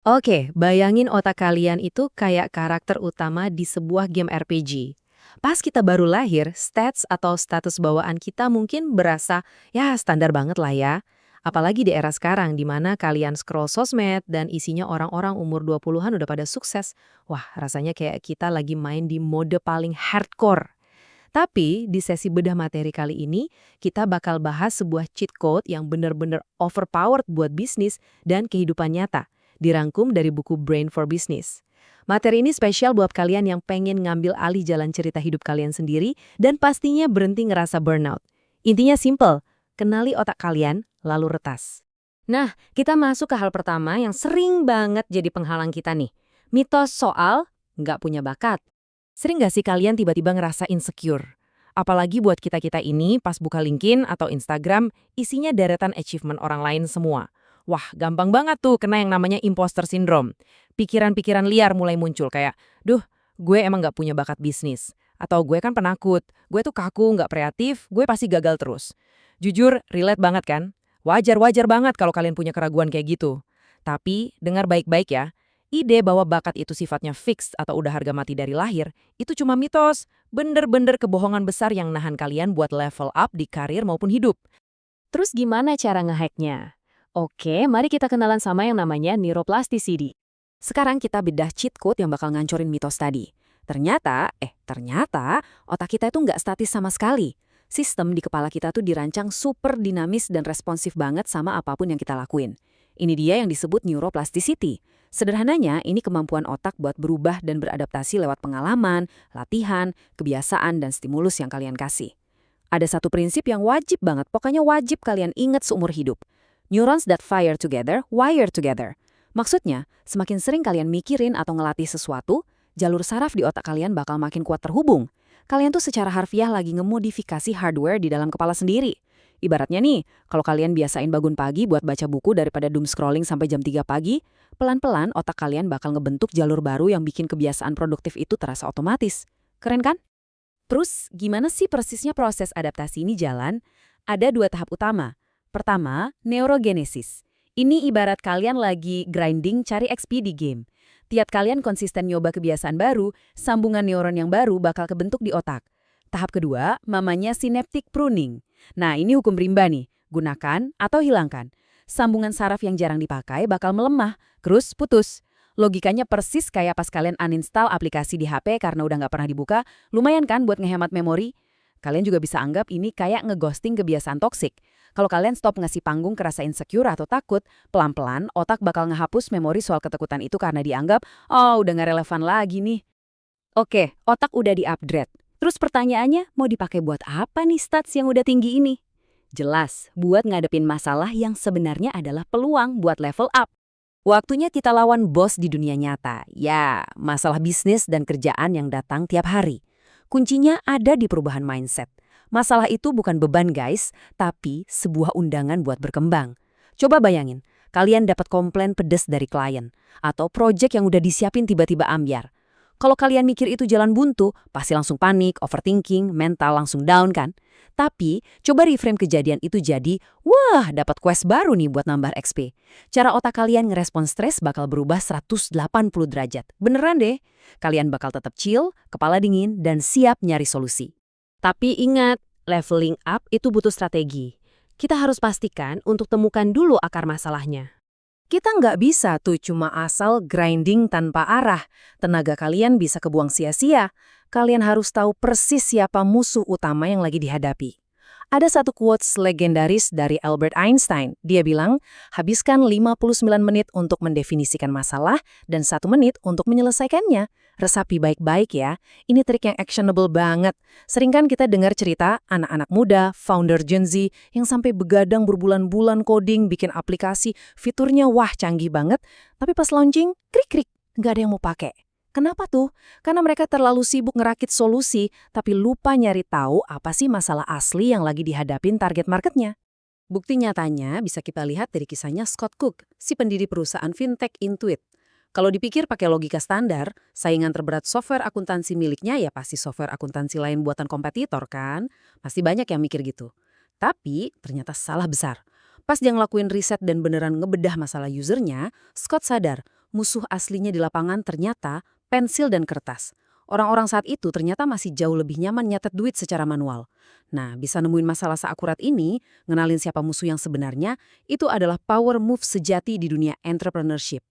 Oke, bayangin otak kalian itu kayak karakter utama di sebuah game RPG. Pas kita baru lahir, stats atau status bawaan kita mungkin berasa, ya standar banget lah ya. Apalagi di era sekarang, di mana kalian scroll sosmed dan isinya orang-orang umur 20-an udah pada sukses. Wah, rasanya kayak kita lagi main di mode paling hardcore. Tapi di sesi bedah materi kali ini, kita bakal bahas sebuah cheat code yang benar-benar overpowered buat bisnis dan kehidupan nyata, dirangkum dari buku Brain for Business. Materi ini spesial buat kalian yang pengen ngambil alih jalan cerita hidup kalian sendiri dan pastinya berhenti ngerasa burnout. Intinya simple, kenali otak kalian, lalu retas. Nah, kita masuk ke hal pertama yang sering banget jadi penghalang kita nih. Mitos soal nggak punya bakat. Sering nggak sih kalian tiba-tiba ngerasa insecure? Apalagi buat kita-kita ini pas buka LinkedIn atau Instagram, isinya deretan achievement orang lain semua. Wah, gampang banget tuh kena yang namanya imposter syndrome. Pikiran-pikiran liar mulai muncul kayak, duh, gue emang nggak punya bakat bisnis. Atau gue kan penakut, gue tuh kaku, nggak kreatif, gue pasti gagal terus. Jujur, relate banget kan? Wajar-wajar banget kalau kalian punya keraguan kayak gitu. Tapi, dengar baik-baik ya, ide bahwa bakat itu sifatnya fix atau udah harga mati dari lahir, itu cuma mitos. Bener-bener kebohongan besar yang nahan kalian buat level up di karir maupun hidup. Terus gimana cara ngehacknya? Oke, mari kita kenalan sama yang namanya neuroplasticity. Sekarang kita bedah cheat code yang bakal ngancorin mitos tadi. Ternyata otak kita itu nggak statis sama sekali. Sistem di kepala kita tuh dirancang super dinamis dan responsif banget sama apapun yang kita lakuin. Ini dia yang disebut neuroplasticity. Sederhananya, ini kemampuan otak buat berubah dan beradaptasi lewat pengalaman, latihan, kebiasaan, dan stimulus yang kalian kasih. Ada satu prinsip yang wajib banget, pokoknya wajib kalian ingat seumur hidup. Neurons that fire together, wire together. Maksudnya, semakin sering kalian mikirin atau ngelatih sesuatu, jalur saraf di otak kalian bakal makin kuat terhubung. Kalian tuh secara harfiah lagi ngemodifikasi hardware di dalam kepala sendiri. Ibaratnya nih, kalau kalian biasain bangun pagi buat baca buku daripada doom scrolling sampai jam 3 pagi, pelan-pelan otak kalian bakal ngebentuk jalur baru yang bikin kebiasaan produktif itu terasa otomatis. Keren kan? Terus, gimana sih persisnya proses adaptasi ini jalan? Ada dua tahap utama. Pertama, neurogenesis. Ini ibarat kalian lagi grinding cari XP di game. Tiap kalian konsisten nyoba kebiasaan baru, sambungan neuron yang baru bakal kebentuk di otak. Tahap kedua, namanya synaptic pruning. Nah, ini hukum rimba nih. Gunakan atau hilangkan. Sambungan saraf yang jarang dipakai bakal melemah, terus putus. Logikanya persis kayak pas kalian uninstall aplikasi di HP karena udah nggak pernah dibuka, lumayan kan buat ngehemat memori? Kalian juga bisa anggap ini kayak ngeghosting kebiasaan toksik. Kalau kalian stop ngasih panggung ke rasa insecure atau takut, pelan-pelan otak bakal ngehapus memori soal ketakutan itu karena dianggap, oh udah nggak relevan lagi nih. Oke, otak udah di-upgrade. Terus pertanyaannya, mau dipakai buat apa nih stats yang udah tinggi ini? Jelas, buat ngadepin masalah yang sebenarnya adalah peluang buat level up. Waktunya kita lawan bos di dunia nyata. Ya, masalah bisnis dan kerjaan yang datang tiap hari. Kuncinya ada di perubahan mindset. Masalah itu bukan beban guys, tapi sebuah undangan buat berkembang. Coba bayangin, kalian dapat komplain pedes dari klien, atau proyek yang udah disiapin tiba-tiba ambyar. Kalau kalian mikir itu jalan buntu, pasti langsung panik, overthinking, mental langsung down kan? Tapi, coba reframe kejadian itu jadi, wah dapat quest baru nih buat nambah XP. Cara otak kalian ngerespon stres bakal berubah 180 derajat. Beneran deh, kalian bakal tetap chill, kepala dingin, dan siap nyari solusi. Tapi ingat, leveling up itu butuh strategi. Kita harus pastikan untuk temukan dulu akar masalahnya. Kita nggak bisa tuh cuma asal grinding tanpa arah. Tenaga kalian bisa kebuang sia-sia. Kalian harus tahu persis siapa musuh utama yang lagi dihadapi. Ada satu quotes legendaris dari Albert Einstein. Dia bilang, habiskan 59 menit untuk mendefinisikan masalah dan 1 menit untuk menyelesaikannya. Resapi baik-baik ya. Ini trik yang actionable banget. Sering kan kita dengar cerita anak-anak muda, founder Gen Z, yang sampai begadang berbulan-bulan coding, bikin aplikasi, fiturnya wah canggih banget, tapi pas launching, krik-krik, nggak ada yang mau pakai. Kenapa tuh? Karena mereka terlalu sibuk ngerakit solusi, tapi lupa nyari tahu apa sih masalah asli yang lagi dihadapin target marketnya. Bukti nyatanya bisa kita lihat dari kisahnya Scott Cook, si pendiri perusahaan fintech Intuit. Kalau dipikir pakai logika standar, saingan terberat software akuntansi miliknya ya pasti software akuntansi lain buatan kompetitor kan? Pasti banyak yang mikir gitu. Tapi ternyata salah besar. Pas dia ngelakuin riset dan beneran ngebedah masalah usernya, Scott sadar, musuh aslinya di lapangan ternyata pensil dan kertas. Orang-orang saat itu ternyata masih jauh lebih nyaman nyatet duit secara manual. Nah, bisa nemuin masalah seakurat ini, ngenalin siapa musuh yang sebenarnya, itu adalah power move sejati di dunia entrepreneurship.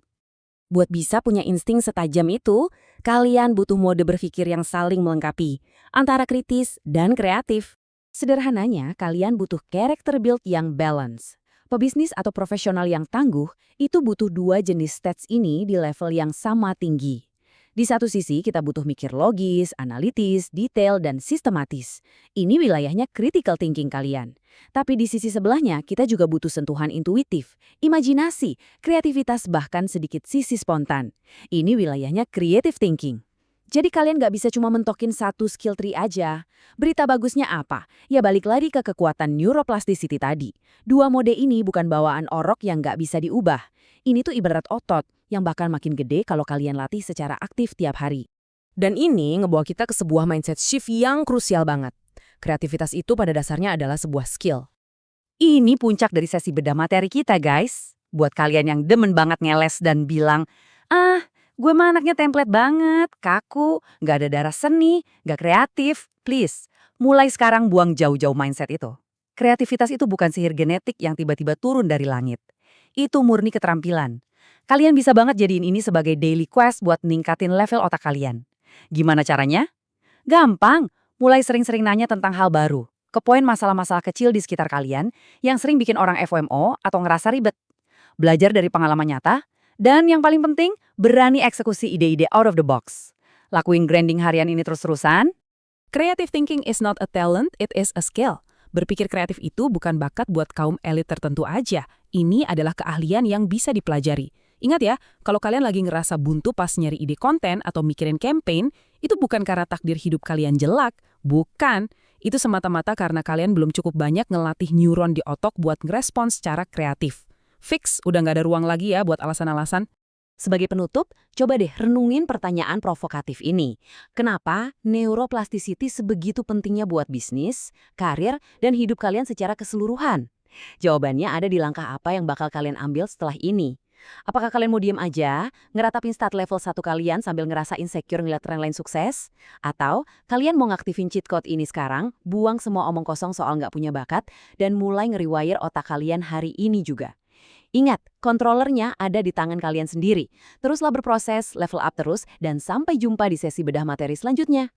Buat bisa punya insting setajam itu, kalian butuh mode berpikir yang saling melengkapi, antara kritis dan kreatif. Sederhananya, kalian butuh character build yang balance. Pebisnis atau profesional yang tangguh itu butuh dua jenis stats ini di level yang sama tinggi. Di satu sisi, kita butuh mikir logis, analitis, detail, dan sistematis. Ini wilayahnya critical thinking kalian. Tapi di sisi sebelahnya, kita juga butuh sentuhan intuitif, imajinasi, kreativitas, bahkan sedikit sisi spontan. Ini wilayahnya creative thinking. Jadi kalian nggak bisa cuma mentokin satu skill tree aja. Berita bagusnya apa? Ya balik lagi ke kekuatan neuroplasticity tadi. Dua mode ini bukan bawaan orok yang nggak bisa diubah. Ini tuh ibarat otot yang bakal makin gede kalau kalian latih secara aktif tiap hari. Dan ini ngebawa kita ke sebuah mindset shift yang krusial banget. Kreativitas itu pada dasarnya adalah sebuah skill. Ini puncak dari sesi bedah materi kita, guys. Buat kalian yang demen banget ngeles dan bilang, gue mah anaknya template banget, kaku, nggak ada darah seni, nggak kreatif. Please, mulai sekarang buang jauh-jauh mindset itu. Kreativitas itu bukan sihir genetik yang tiba-tiba turun dari langit. Itu murni keterampilan. Kalian bisa banget jadiin ini sebagai daily quest buat ningkatin level otak kalian. Gimana caranya? Gampang, mulai sering-sering nanya tentang hal baru. Ke poin masalah-masalah kecil di sekitar kalian yang sering bikin orang FOMO atau ngerasa ribet. Belajar dari pengalaman nyata. Dan yang paling penting, berani eksekusi ide-ide out of the box. Lakuin branding harian ini terus-terusan. Creative thinking is not a talent, it is a skill. Berpikir kreatif itu bukan bakat buat kaum elit tertentu aja. Ini adalah keahlian yang bisa dipelajari. Ingat ya, kalau kalian lagi ngerasa buntu pas nyari ide konten atau mikirin campaign, itu bukan karena takdir hidup kalian jelek. Bukan. Itu semata-mata karena kalian belum cukup banyak ngelatih neuron di otak buat ngerespons secara kreatif. Fix, udah nggak ada ruang lagi ya buat alasan-alasan. Sebagai penutup, coba deh renungin pertanyaan provokatif ini. Kenapa neuroplasticity sebegitu pentingnya buat bisnis, karir, dan hidup kalian secara keseluruhan? Jawabannya ada di langkah apa yang bakal kalian ambil setelah ini. Apakah kalian mau diem aja, ngeratapin start level 1 kalian sambil ngerasa insecure ngeliat tren lain sukses? Atau kalian mau ngaktifin cheat code ini sekarang, buang semua omong kosong soal nggak punya bakat, dan mulai nge-rewire otak kalian hari ini juga? Ingat, kontrolernya ada di tangan kalian sendiri. Teruslah berproses, level up terus, dan sampai jumpa di sesi bedah materi selanjutnya.